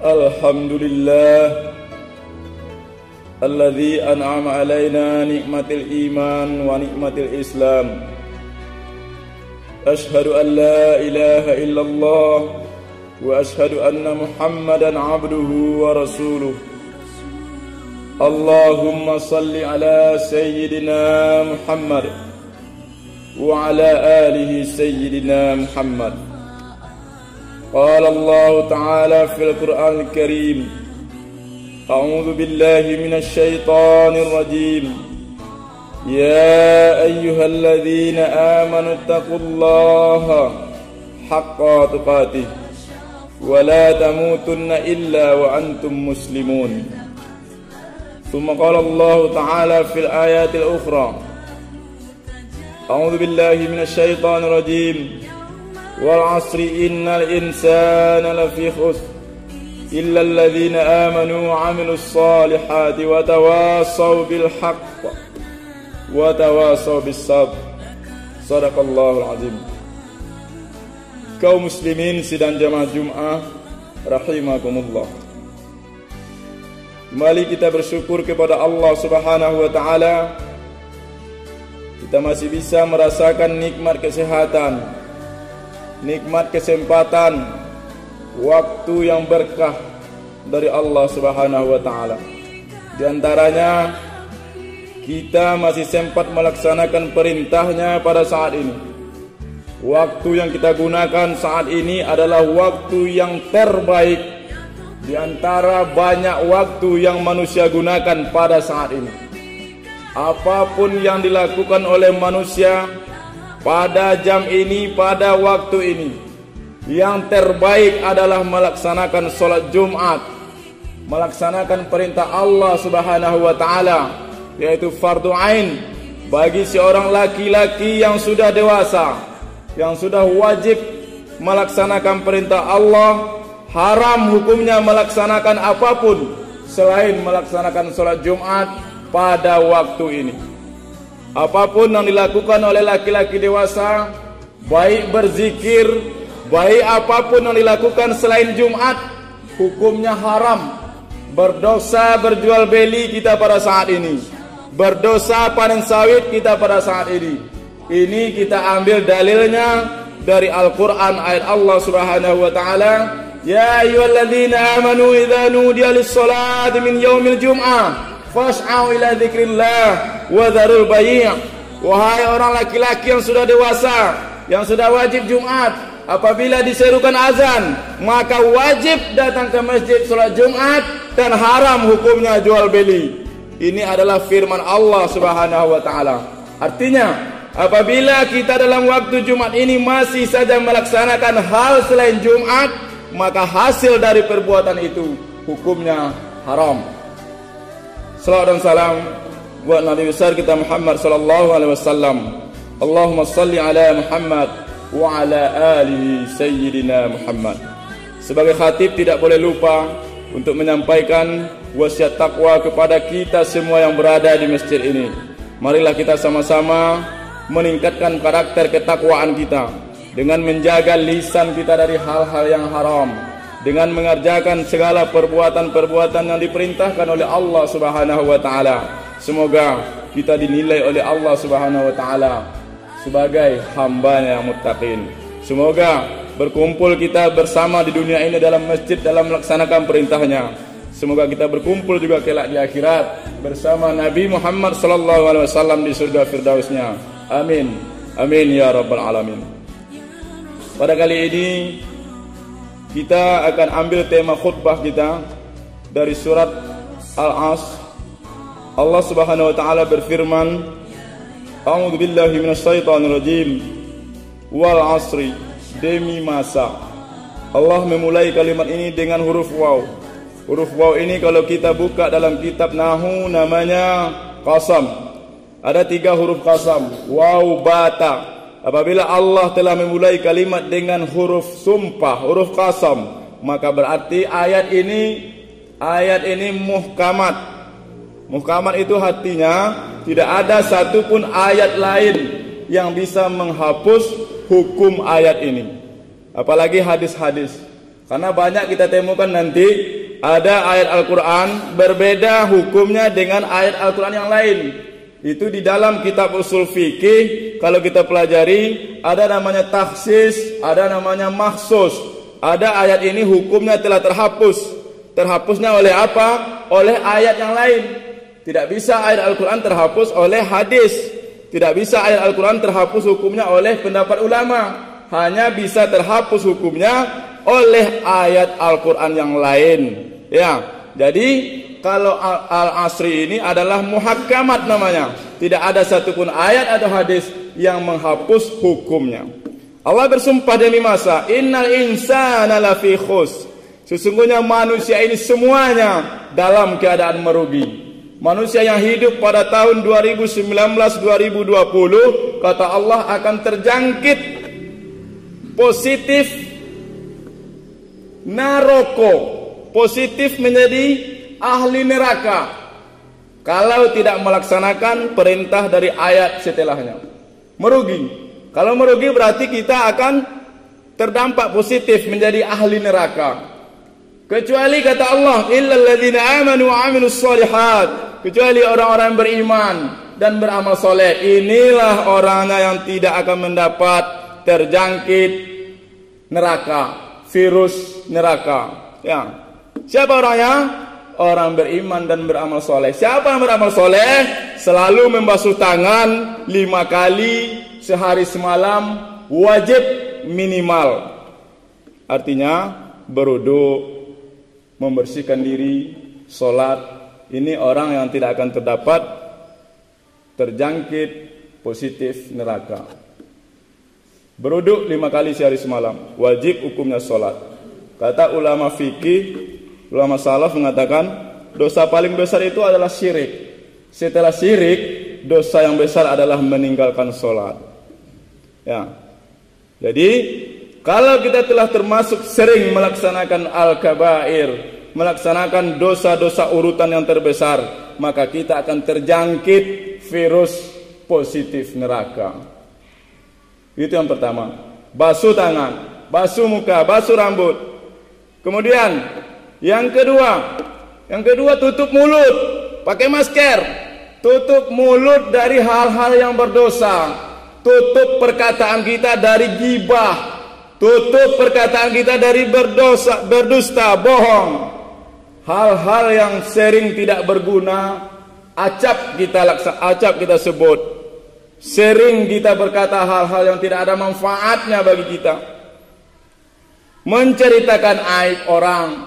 Alhamdulillah alladzi an'ama alaina nikmatil iman wa nikmatil Islam. Ashhadu an la ilaha illallah wa ashhadu anna Muhammadan abduhu wa rasuluh. Allahumma salli ala sayyidina Muhammad wa ala alihi sayyidina Muhammad. قال الله تعالى في القرآن الكريم أعوذ بالله من الشيطان الرجيم يا أيها الذين آمنوا اتقوا الله حق تقاته ولا تموتن إلا وأنتم مسلمون ثم قال الله تعالى في الآيات الأخرى أعوذ بالله من الشيطان الرجيم والعصر إن الإنسان لفي خسر إلا الذين آمنوا وعملوا الصالحات وتواصوا بالحق وتواصوا بالصبر. Sadaqallahul azim. Kaum muslimin sidang jamaah Jum'ah rahimakumullah. Mari kita bersyukur kepada Allah Subhanahu wa taala. Kita masih bisa merasakan nikmat kesehatan, nikmat kesempatan, waktu yang berkah dari Allah Subhanahu wa taala. Di antaranya kita masih sempat melaksanakan perintahnya pada saat ini. Waktu yang kita gunakan saat ini adalah waktu yang terbaik di antara banyak waktu yang manusia gunakan pada saat ini. Apapun yang dilakukan oleh manusia pada jam ini, pada waktu ini, yang terbaik adalah melaksanakan sholat Jumat, melaksanakan perintah Allah Subhanahu wa taala, yaitu fardu ain bagi seorang laki-laki yang sudah dewasa, yang sudah wajib melaksanakan perintah Allah. Haram hukumnya melaksanakan apapun selain melaksanakan sholat Jumat pada waktu ini. Apapun yang dilakukan oleh laki-laki dewasa, baik berzikir, baik apapun yang dilakukan selain Jumat, hukumnya haram. Berdosa berjual beli kita pada saat ini, berdosa panen sawit kita pada saat ini. Ini kita ambil dalilnya dari Al-Quran, ayat Allah Subhanahu wa ta'ala, ya ayyuhalladzina amanu idza nudiya lis-sholati min yaumil jum'ah fas'au ila dzikrillah wa dzarul bai'. Wahai orang laki-laki yang sudah dewasa, yang sudah wajib Jumat, apabila diserukan azan, maka wajib datang ke masjid salat Jumat dan haram hukumnya jual beli. Ini adalah firman Allah Subhanahu wa taala. Artinya, apabila kita dalam waktu Jumat ini masih saja melaksanakan hal selain Jumat, maka hasil dari perbuatan itu hukumnya haram. Salawat dan salam buat Nabi besar kita Muhammad sallallahu alaihi wasallam. Allahumma salli ala Muhammad wa ala alihi sayyidina Muhammad. Sebagai khatib tidak boleh lupa untuk menyampaikan wasiat takwa kepada kita semua yang berada di masjid ini. Marilah kita sama-sama meningkatkan karakter ketakwaan kita dengan menjaga lisan kita dari hal-hal yang haram, dengan mengerjakan segala perbuatan-perbuatan yang diperintahkan oleh Allah Subhanahu wa taala. Semoga kita dinilai oleh Allah Subhanahu wa taala sebagai hamba-Nya yang muttaqin. Semoga berkumpul kita bersama di dunia ini dalam masjid dalam melaksanakan perintahnya. Semoga kita berkumpul juga kelak di akhirat bersama Nabi Muhammad sallallahu alaihi wasallam di surga firdausnya. Amin. Amin ya rabbal alamin. Pada kali ini kita akan ambil tema khutbah kita dari surat Al-Asr. Allah Subhanahu wa taala berfirman, A'udzu billahi minasyaitonir rajim. Wal 'asri, demi masa. Allah memulai kalimat ini dengan huruf waw. Huruf waw ini kalau kita buka dalam kitab Nahwu namanya qasam. Ada 3 huruf qasam, waw, bata. Apabila Allah telah memulai kalimat dengan huruf sumpah, huruf qasam, maka berarti ayat ini muhkamat. Muhkamat itu artinya tidak ada satupun ayat lain yang bisa menghapus hukum ayat ini. Apalagi hadis-hadis. Karena banyak kita temukan nanti ada ayat Al-Quran berbeda hukumnya dengan ayat Al-Quran yang lain. Itu di dalam kitab usul fikih kalau kita pelajari ada namanya takhsis, ada namanya makhsus. Ada ayat ini hukumnya telah terhapus. Terhapusnya oleh apa? Oleh ayat yang lain. Tidak bisa ayat Al-Quran terhapus oleh hadis. Tidak bisa ayat Al-Quran terhapus hukumnya oleh pendapat ulama. Hanya bisa terhapus hukumnya oleh ayat Al-Quran yang lain. Ya, jadi kalau Al-Asri ini adalah muhakkamat namanya. Tidak ada satupun ayat atau hadis yang menghapus hukumnya. Allah bersumpah demi masa, innal insana lafi khus. Sesungguhnya manusia ini semuanya dalam keadaan merugi. Manusia yang hidup pada tahun 2019-2020 kata Allah akan terjangkit positif naroko, positif menjadi ahli neraka kalau tidak melaksanakan perintah dari ayat setelahnya. Merugi. Kalau merugi berarti kita akan terdampak positif menjadi ahli neraka. Kecuali kata Allah, illal ladzina amanu wa 'amilus shalihat, kecuali orang-orang beriman dan beramal soleh. Inilah orangnya yang tidak akan mendapat terjangkit neraka, virus neraka. Ya. Siapa orangnya? Orang beriman dan beramal soleh. Siapa yang beramal soleh? Selalu membasuh tangan 5 kali sehari semalam, wajib minimal. Artinya berwudu, membersihkan diri, sholat. Ini orang yang tidak akan terdapat terjangkit positif neraka. Berwudu 5 kali sehari semalam, wajib hukumnya sholat. Kata ulama fikih, ulama salaf mengatakan dosa paling besar itu adalah syirik. Setelah syirik, dosa yang besar adalah meninggalkan sholat. Ya. Jadi kalau kita telah termasuk sering melaksanakan al-kabair, melaksanakan dosa-dosa urutan yang terbesar, maka kita akan terjangkit virus positif neraka. Itu yang pertama. Basuh tangan, basuh muka, basuh rambut. Kemudian yang kedua tutup mulut, pakai masker. Tutup mulut dari hal-hal yang berdosa. Tutup perkataan kita dari ghibah. Tutup perkataan kita dari berdusta, bohong. Hal-hal yang sering tidak berguna, acap kita sebut. Sering kita berkata hal-hal yang tidak ada manfaatnya bagi kita. Menceritakan aib orang.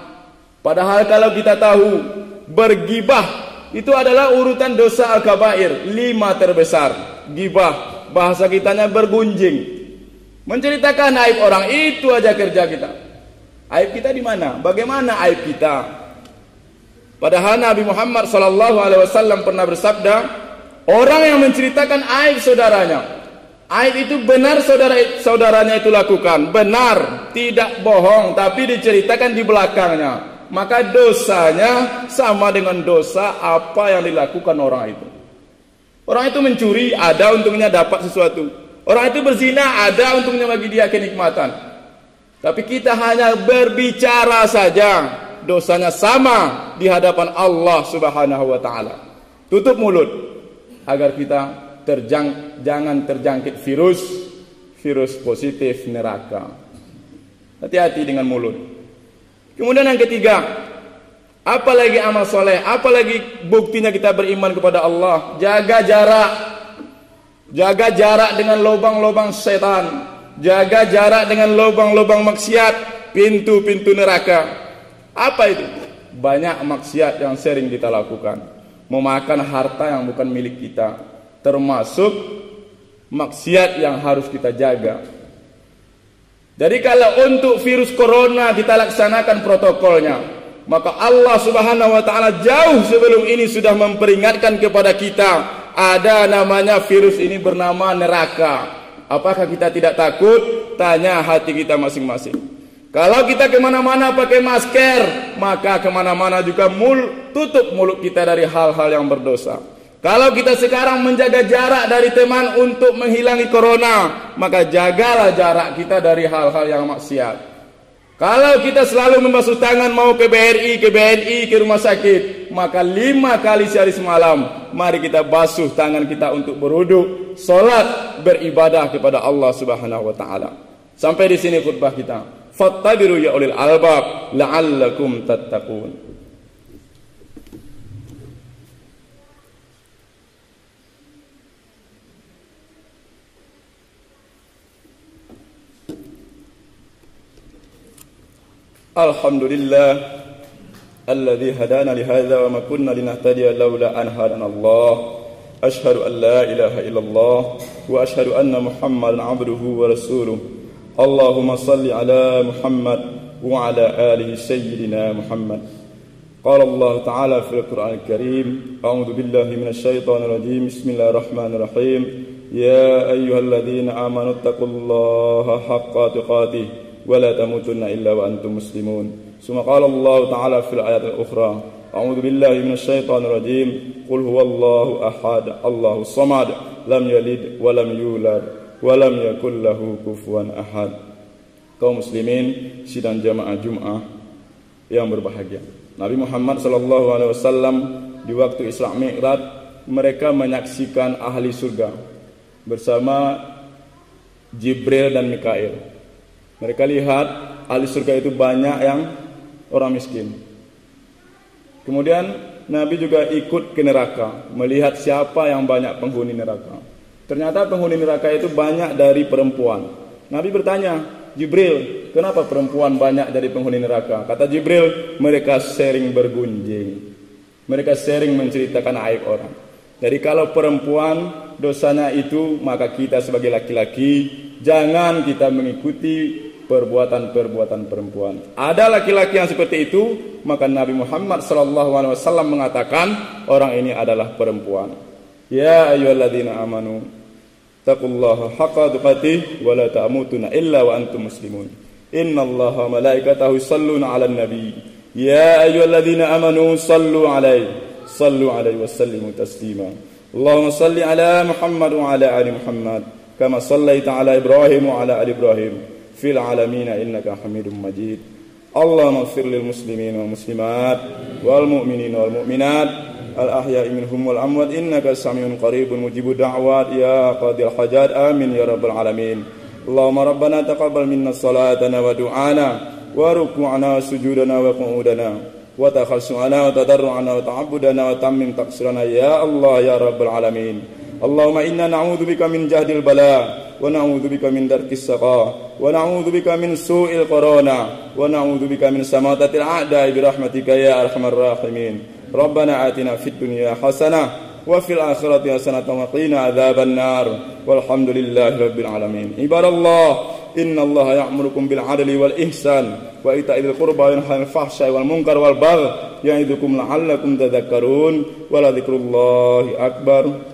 Padahal kalau kita tahu bergibah itu adalah urutan dosa al-kabair, 5 terbesar. Gibah, bahasa kitanya bergunjing. Menceritakan aib orang, itu aja kerja kita. Aib kita di mana? Bagaimana aib kita? Padahal Nabi Muhammad SAW pernah bersabda, orang yang menceritakan aib saudaranya, aib itu benar saudaranya itu lakukan, benar, tidak bohong, tapi diceritakan di belakangnya, maka dosanya sama dengan dosa apa yang dilakukan orang itu. Orang itu mencuri, ada untungnya dapat sesuatu. Orang itu berzina, ada untungnya bagi dia kenikmatan. Tapi kita hanya berbicara saja, dosanya sama di hadapan Allah Subhanahu wa taala. Tutup mulut agar kita jangan terjangkit virus positif neraka. Hati-hati dengan mulut. Kemudian yang ketiga, apalagi amal soleh, apalagi buktinya kita beriman kepada Allah. Jaga jarak. Jaga jarak dengan lubang-lubang setan. Jaga jarak dengan lubang-lubang maksiat, pintu-pintu neraka. Apa itu? Banyak maksiat yang sering kita lakukan. Memakan harta yang bukan milik kita, termasuk maksiat yang harus kita jaga. Jadi kalau untuk virus corona kita laksanakan protokolnya, maka Allah Subhanahu wa taala jauh sebelum ini sudah memperingatkan kepada kita, ada namanya virus ini bernama neraka. Apakah kita tidak takut? Tanya hati kita masing-masing. Kalau kita kemana-mana pakai masker, maka kemana-mana juga tutup mulut kita dari hal-hal yang berdosa. Kalau kita sekarang menjaga jarak dari teman untuk menghilangi corona, maka jagalah jarak kita dari hal-hal yang maksiat. Kalau kita selalu membasuh tangan mau ke BRI, ke BNI, ke rumah sakit, maka 5 kali sehari semalam mari kita basuh tangan kita untuk berwudu, salat, beribadah kepada Allah Subhanahu wa taala. Sampai di sini khutbah kita. Fattabiru ya ulil albab la'allakum tattaqun. Alhamdulillah alladzi hadana li hadza wa ma kunna linahtadiya laula an hadana Allah. Asyhadu an la ilaha illallah wa asyhadu anna Muhammadan abduhu wa rasuluh. Allahumma salli ala Muhammad wa ala ali sayyidina Muhammad. Qala Allah ta'ala fil Qur'anil Karim, a'udzu billahi minasy syaithanir rajim. Bismillahirrahmanirrahim. Ya ayyuhalladzina amanu taqullaha haqqa tuqatih ولا تموتن إلا وأنتم مسلمون. ثم قال الله تعالى في الآيات الأخرى أعوذ بالله من الشيطان الرجيم قل هو الله أحد الله الصمد لم يلد ولم يولد ولم يكن له كفوا أحد. Kaum muslimin sidang jamaah Jumat yang berbahagia, Nabi Muhammad SAW di waktu Isra Mi'raj mereka menyaksikan ahli surga bersama Jibril dan Mikail. Mereka lihat ahli surga itu banyak yang orang miskin. Kemudian Nabi juga ikut ke neraka, melihat siapa yang banyak penghuni neraka. Ternyata penghuni neraka itu banyak dari perempuan. Nabi bertanya, Jibril, kenapa perempuan banyak dari penghuni neraka? Kata Jibril, mereka sering bergunjing. Mereka sering menceritakan aib orang. Jadi kalau perempuan dosanya itu, maka kita sebagai laki-laki jangan kita mengikuti perbuatan-perbuatan perempuan. Ada laki-laki yang seperti itu, maka Nabi Muhammad SAW mengatakan orang ini adalah perempuan. Ya ayyuhalladzina amanu taqullaha haqqa tuqatih wa la tamutunna illa wa antum muslimun. Innallaha malaikatahu yusalluna 'alan nabi. Ya ayyuhalladzina amanu sallu 'alaihi wa sallimu taslima. Allahumma salli 'ala Muhammad wa 'ala ali Muhammad kama shallaita 'ala Ibrahim wa 'ala ali Ibrahim fil alamin innaka Hamidum Majid. Allahumma ighfir lil muslimin wal muslimat wal mu'minin wal mu'minat al ahya'i minhum wal amwat innaka samiun qaribun mujibud da'wat ya qadil hajat amin ya rabbal alamin. Allahumma rabbana taqabbal minna salatana wa du'ana wa ruku'ana wa sujudana wa qu'udana wa takhassu'ana wa tadarru'ana wa ta'abbudana wa tammim taqsirana ya Allah ya rabbal alamin. Allahumma inna na'udzubika min jahdil bala wa na'udzubika min darkis saqa wa na'udzubika min su'il qarana wa na'udzubika min samatatil a'da'i bi rahmatika ya arhamar rahimin. Rabbana atina fid dunya hasanah wa fil akhirati hasanatan wa qina adzaban nar walhamdulillahi rabbil alamin. Ibadallah innallaha ya'murukum bil 'adli wal ihsan wa ita'il qurba wa yanha 'anil fahsya'i wal munkar wal baghi ya'idukum la'allakum tadhakkarun wa la dzikrullahi akbar.